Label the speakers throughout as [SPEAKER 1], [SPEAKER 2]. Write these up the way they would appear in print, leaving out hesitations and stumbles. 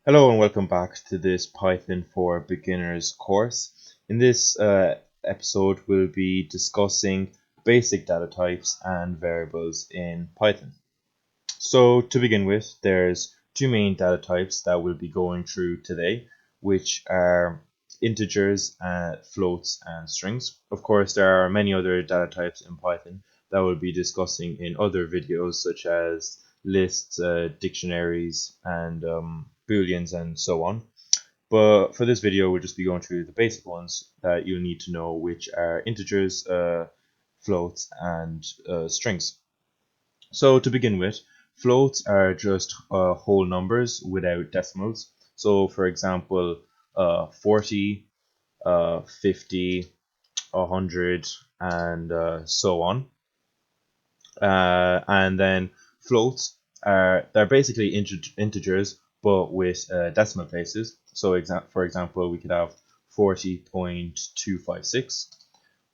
[SPEAKER 1] Hello and welcome back to this Python for Beginners course. In this episode, we'll be discussing basic data types and variables in Python. So to begin with, there's two main data types that we'll be going through today, which are integers, floats, and strings. Of course, there are many other data types in Python that we'll be discussing in other videos, such as lists, dictionaries, and booleans, and so on. But for this video, we'll just be going through the basic ones that you'll need to know, which are integers, floats, and strings. So to begin with, floats are just whole numbers without decimals. So for example, 40, 50, 100, and so on. And then floats they're basically integers but with decimal places. So for example, we could have 40.256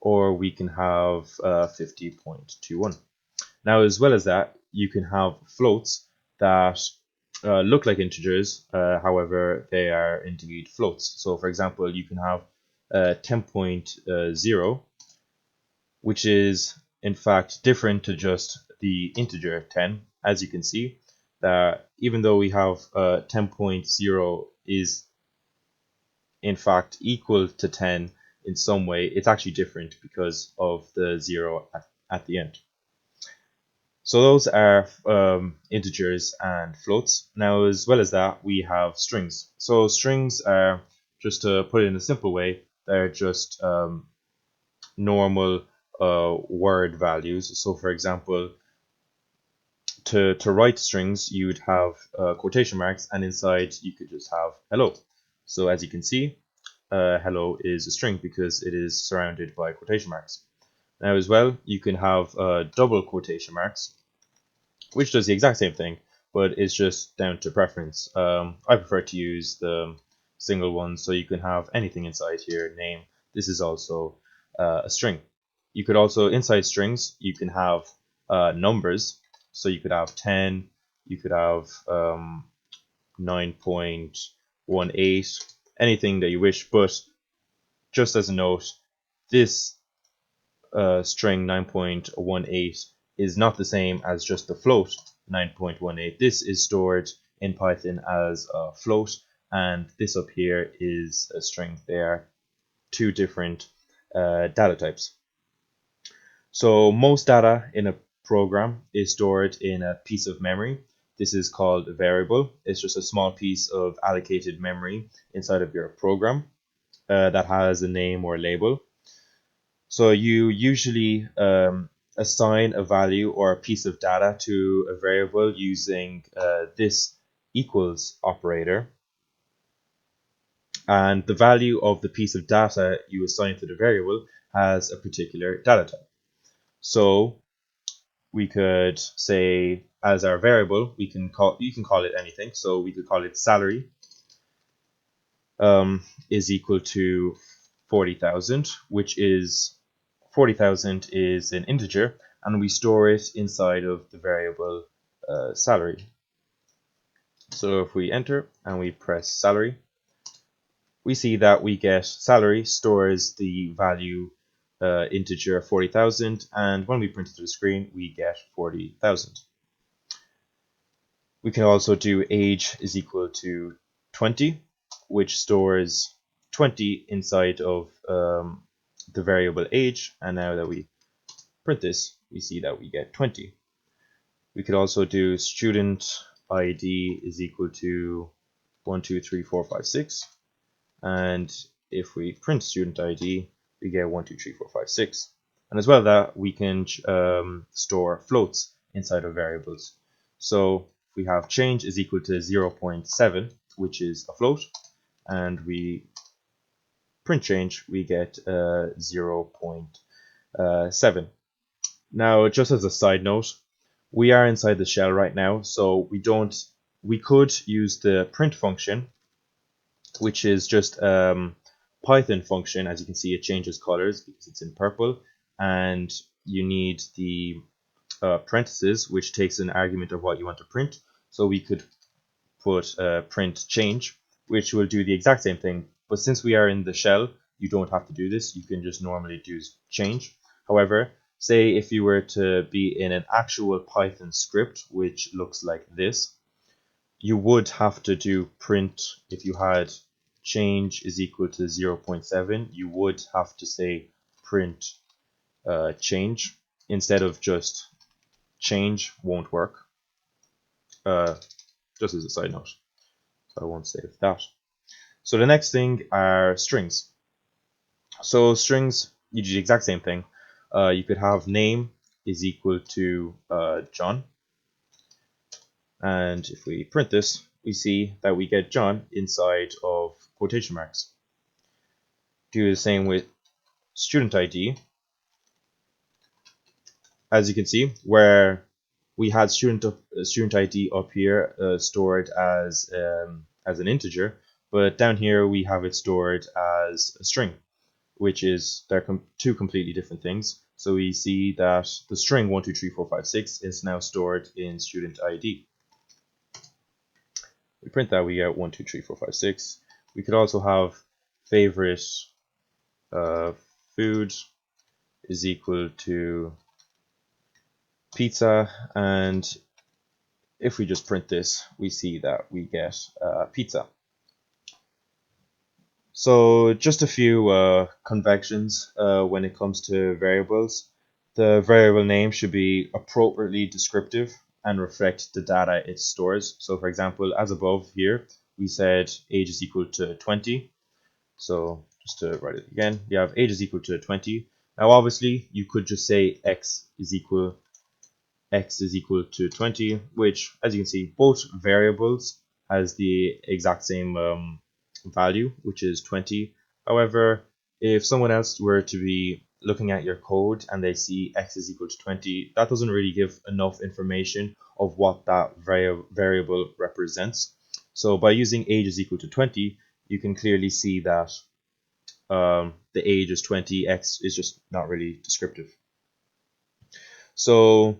[SPEAKER 1] or we can have 50.21. Now, as well as that, you can have floats that look like integers, however, they are indeed floats. So, for example, you can have 10.0, which is in fact different to just the integer 10. As you can see, that even though we have 10.0 is in fact equal to 10 in some way, it's actually different because of the 0 at the end. So those are integers and floats. Now, as well as that, we have strings. So strings are, just to put it in a simple way, they're just normal word values. So for example, to write strings, you would have quotation marks, and inside you could just have hello. So as you can see, hello is a string because it is surrounded by quotation marks. Now as well, you can have double quotation marks, which does the exact same thing, but it's just down to preference. I prefer to use the single one, so you can have anything inside here, name. This is also a string. You could also, inside strings, you can have numbers. So you could have 10, you could have 9.18, anything that you wish. But just as a note, this string 9.18 is not the same as just the float 9.18. This is stored in Python as a float, and this up here is a string. They are two different data types. So most data in a program is stored in a piece of memory. This is called a variable. It's just a small piece of allocated memory inside of your program that has a name or label. So you usually assign a value or a piece of data to a variable using this equals operator. And the value of the piece of data you assign to the variable has a particular data type. So we could say, as our variable, you can call it anything. So we could call it salary is equal to 40,000, which is 40,000 is an integer, and we store it inside of the variable salary. So if we enter and we press salary, we see that we get salary stores the value integer 40,000, and when we print it to the screen, we get 40,000. We can also do age is equal to 20, which stores 20 inside of the variable age, and now that we print this, we see that we get 20. We could also do student ID is equal to 1, 2, 3, 4, 5, 6. And if we print student ID, we get 1, 2, 3, 4, 5, 6. And as well that we can store floats inside of variables. So if we have change is equal to 0.7, which is a float, and we print change, we get 0.7. Now, just as a side note, we are inside the shell right now, so we could use the print function, which is just Python function. As you can see, it changes colors because it's in purple, and you need the parentheses, which takes an argument of what you want to print. So we could put print change, which will do the exact same thing. But since we are in the shell, you don't have to do this. You can just normally do change. However, say if you were to be in an actual Python script, which looks like this, you would have to do print. If you had change is equal to 0.7, you would have to say print change instead of just change. Won't work. Just as a side note, so I won't save that. So the next thing are strings. So strings, you do the exact same thing. You could have name is equal to John, and if we print this, we see that we get John inside of quotation marks. Do the same with student ID. As you can see, where we had student ID up here stored as an integer, but down here we have it stored as a string, which is they're two completely different things. So we see that the string 1, 2, 3, 4, 5, 6 is now stored in student ID. We print that, we get 1, 2, 3, 4, 5, 6. We could also have favorite food is equal to pizza, and if we just print this, we see that we get pizza. So just a few conventions when it comes to variables. The variable name should be appropriately descriptive and reflect the data it stores. So for example, as above here, we said age is equal to 20. So just to write it again, you have age is equal to 20. Now obviously you could just say x is equal to 20, which, as you can see, both variables has the exact same value, which is 20. However, if someone else were to be looking at your code and they see x is equal to 20, that doesn't really give enough information of what that variable represents. So by using age is equal to 20, you can clearly see that the age is 20, x is just not really descriptive. So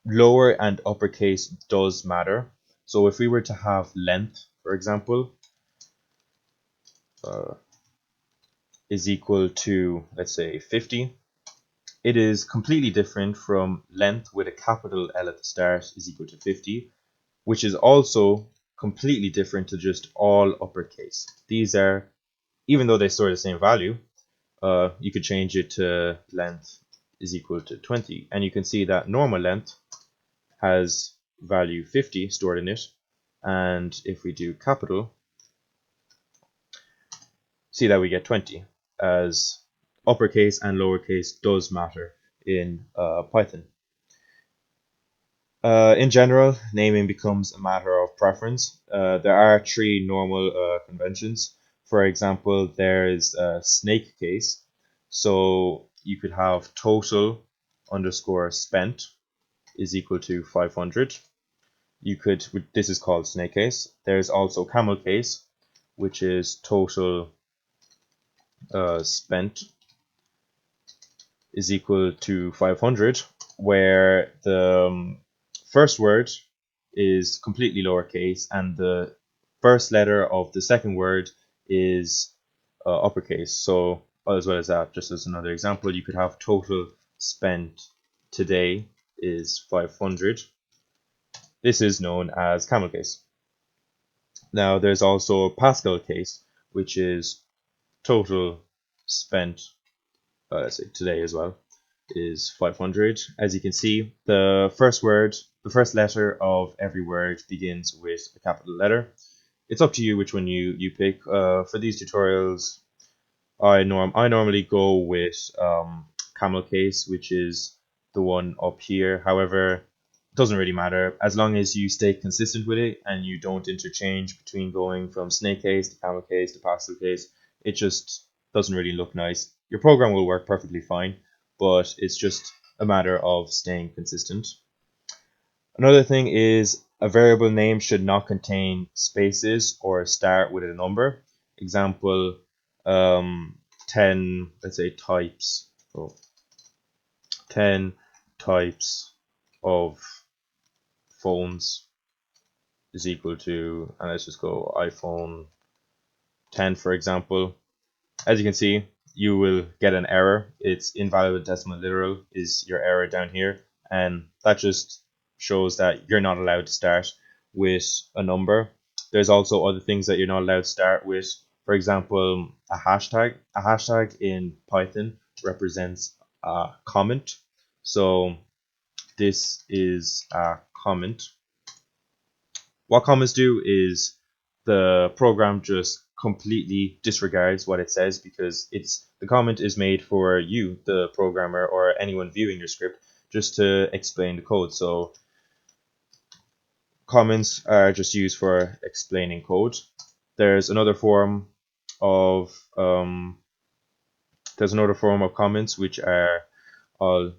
[SPEAKER 1] lower and uppercase does matter. So if we were to have length, for example, is equal to, let's say, 50, it is completely different from length with a capital L at the start is equal to 50, which is also completely different to just all uppercase. These are, even though they store the same value, you could change it to length is equal to 20, and you can see that normal length has value 50 stored in it, and if we do capital, see that we get 20, as uppercase and lowercase does matter in Python. In general, naming becomes a matter of preference. There are three normal conventions. For example, there is a snake case. So you could have total underscore spent is equal to 500. You could, this is called snake case. There's also camel case, which is total spent is equal to 500, where the first word is completely lowercase and the first letter of the second word is uppercase. So as well as that, just as another example, you could have total spent today is 500. This is known as camel case. Now there's also Pascal case, which is total spent, let's say today as well, is 500. As you can see, the first letter of every word begins with a capital letter. It's up to you which one you pick. For these tutorials, I normally go with camel case, which is the one up here. However, it doesn't really matter as long as you stay consistent with it and you don't interchange between going from snake case to camel case to Pascal case. It just doesn't really look nice. Your program will work perfectly fine, but it's just a matter of staying consistent. Another thing is a variable name should not contain spaces or start with a number. Example, 10, let's say types, 10 types of phones is equal to, and let's just go iPhone 10 for example. As you can see, you will get an error. It's invalid decimal literal is your error down here, and that just shows that you're not allowed to start with a number. There's also other things that you're not allowed to start with. For example, a hashtag. A hashtag in Python represents a comment. So this is a comment. What comments do is the program just completely disregards what it says, because the comment is made for you, the programmer, or anyone viewing your script, just to explain the code. So comments are just used for explaining code. There's another form of comments which are, I'll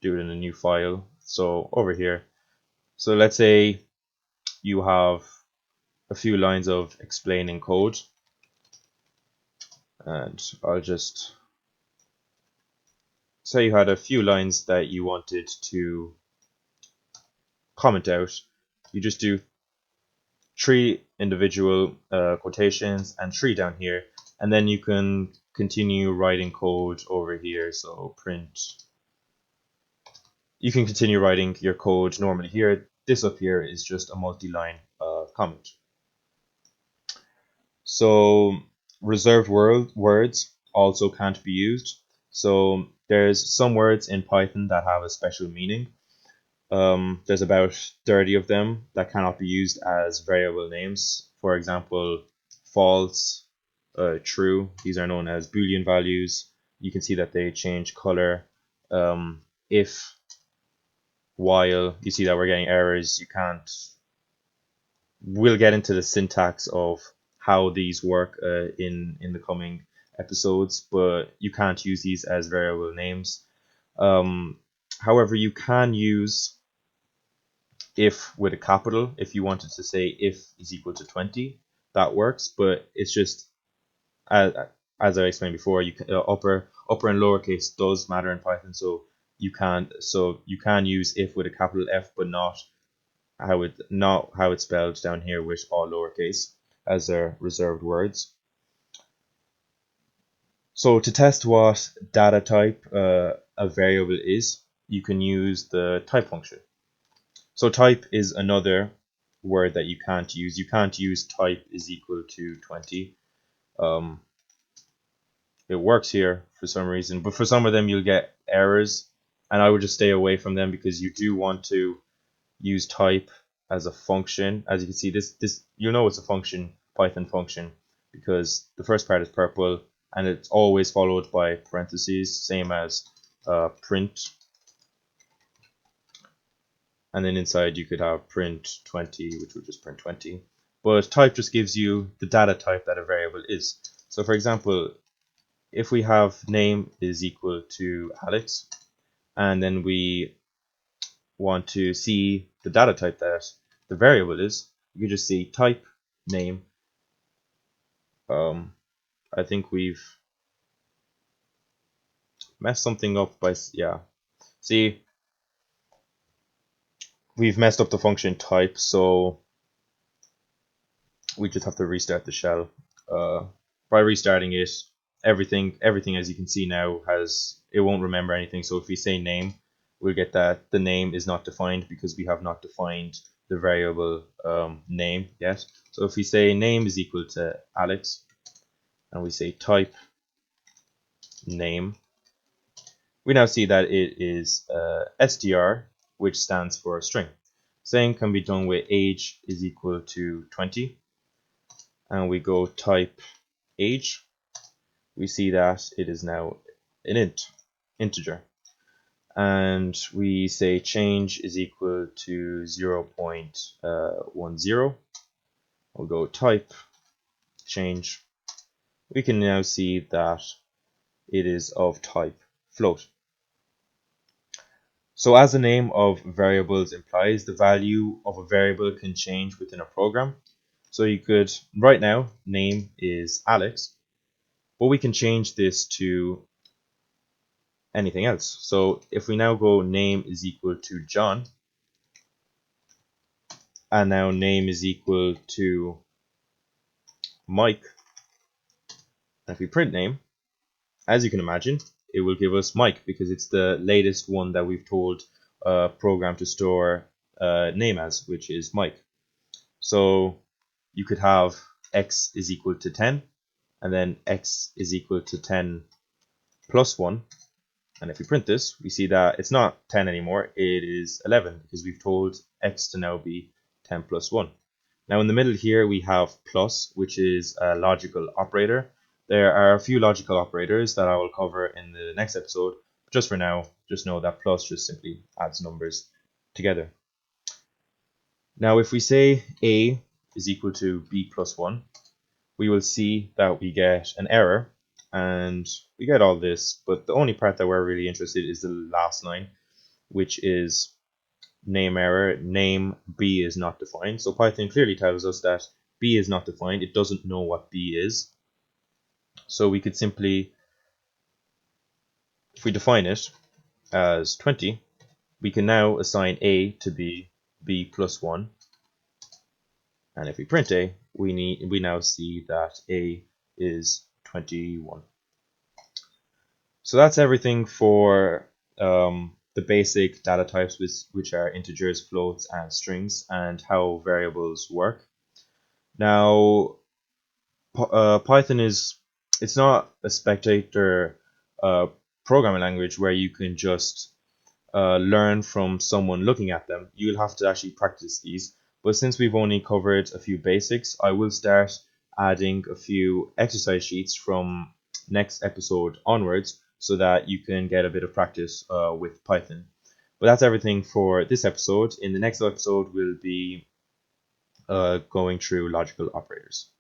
[SPEAKER 1] do it in a new file. So over here, so let's say you have a few lines of explaining code, and I'll just say you had a few lines that you wanted to comment out. You just do 3 individual quotations and 3 down here, and then you can continue writing code over here. So print, you can continue writing your code normally here. This up here is just a multi-line comment. So reserved words also can't be used. So there's some words in Python that have a special meaning. There's about 30 of them that cannot be used as variable names. For example, false, true, these are known as Boolean values. You can see that they change color. If, while, you see that we're getting errors. You can't, we'll get into the syntax of how these work in the coming episodes, but you can't use these as variable names. However, you can use if with a capital. If you wanted to say if is equal to 20, that works, but it's just as I explained before, you can, upper and lowercase does matter in Python, so you can use if with a capital F, but not how it's spelled down here with all lowercase, as they're reserved words. So to test what data type a variable is, you can use the type function. So type is another word that you can't use. You can't use type is equal to 20. It works here for some reason, but for some of them you'll get errors, and I would just stay away from them, because you do want to use type as a function. As you can see, this you'll know it's a function, Python function, because the first part is purple and it's always followed by parentheses, same as print, and then inside you could have print 20, which would just print 20. But type just gives you the data type that a variable is. So for example, if we have name is equal to Alex, and then we want to see the data type that the variable is, you can just see type name. I think we've messed something up by, yeah. See, we've messed up the function type, so we just have to restart the shell. By restarting it, everything as you can see now it won't remember anything. So if we say name, we'll get that the name is not defined, because we have not defined the variable name yet. So if we say name is equal to Alex, and we say type name, we now see that it is str, which stands for string. Same can be done with age is equal to 20, and we go type age. We see that it is now an integer, and we say change is equal to 0.10. We'll go type change. We can now see that it is of type float. So as the name of variables implies, the value of a variable can change within a program. So you could, right now, name is Alex, but we can change this to anything else. So if we now go name is equal to John, and now name is equal to Mike. And if we print name, as you can imagine, it will give us Mike because it's the latest one that we've told program to store name as, which is Mike. So you could have x is equal to 10, and then x is equal to 10 plus 1. And if we print this, we see that it's not 10 anymore, it is 11, because we've told x to now be 10 plus 1. Now in the middle here we have plus, which is a logical operator. There are a few logical operators that I will cover in the next episode, but just for now, just know that plus just simply adds numbers together. Now if we say a is equal to b plus 1, we will see that we get an error, and we get all this, but the only part that we're really interested in is the last line, which is name error, name b is not defined. So Python clearly tells us that b is not defined. It doesn't know what b is. So we could simply, if we define it as 20, we can now assign a to be b plus 1. And if we print a, we now see that a is 21. So that's everything for the basic data types, which are integers, floats, and strings, and how variables work. Now, Python it's not a spectator programming language where you can just learn from someone looking at them. You'll have to actually practice these. But since we've only covered a few basics, I will start adding a few exercise sheets from next episode onwards so that you can get a bit of practice with Python. But that's everything for this episode. In the next episode, we'll be going through logical operators.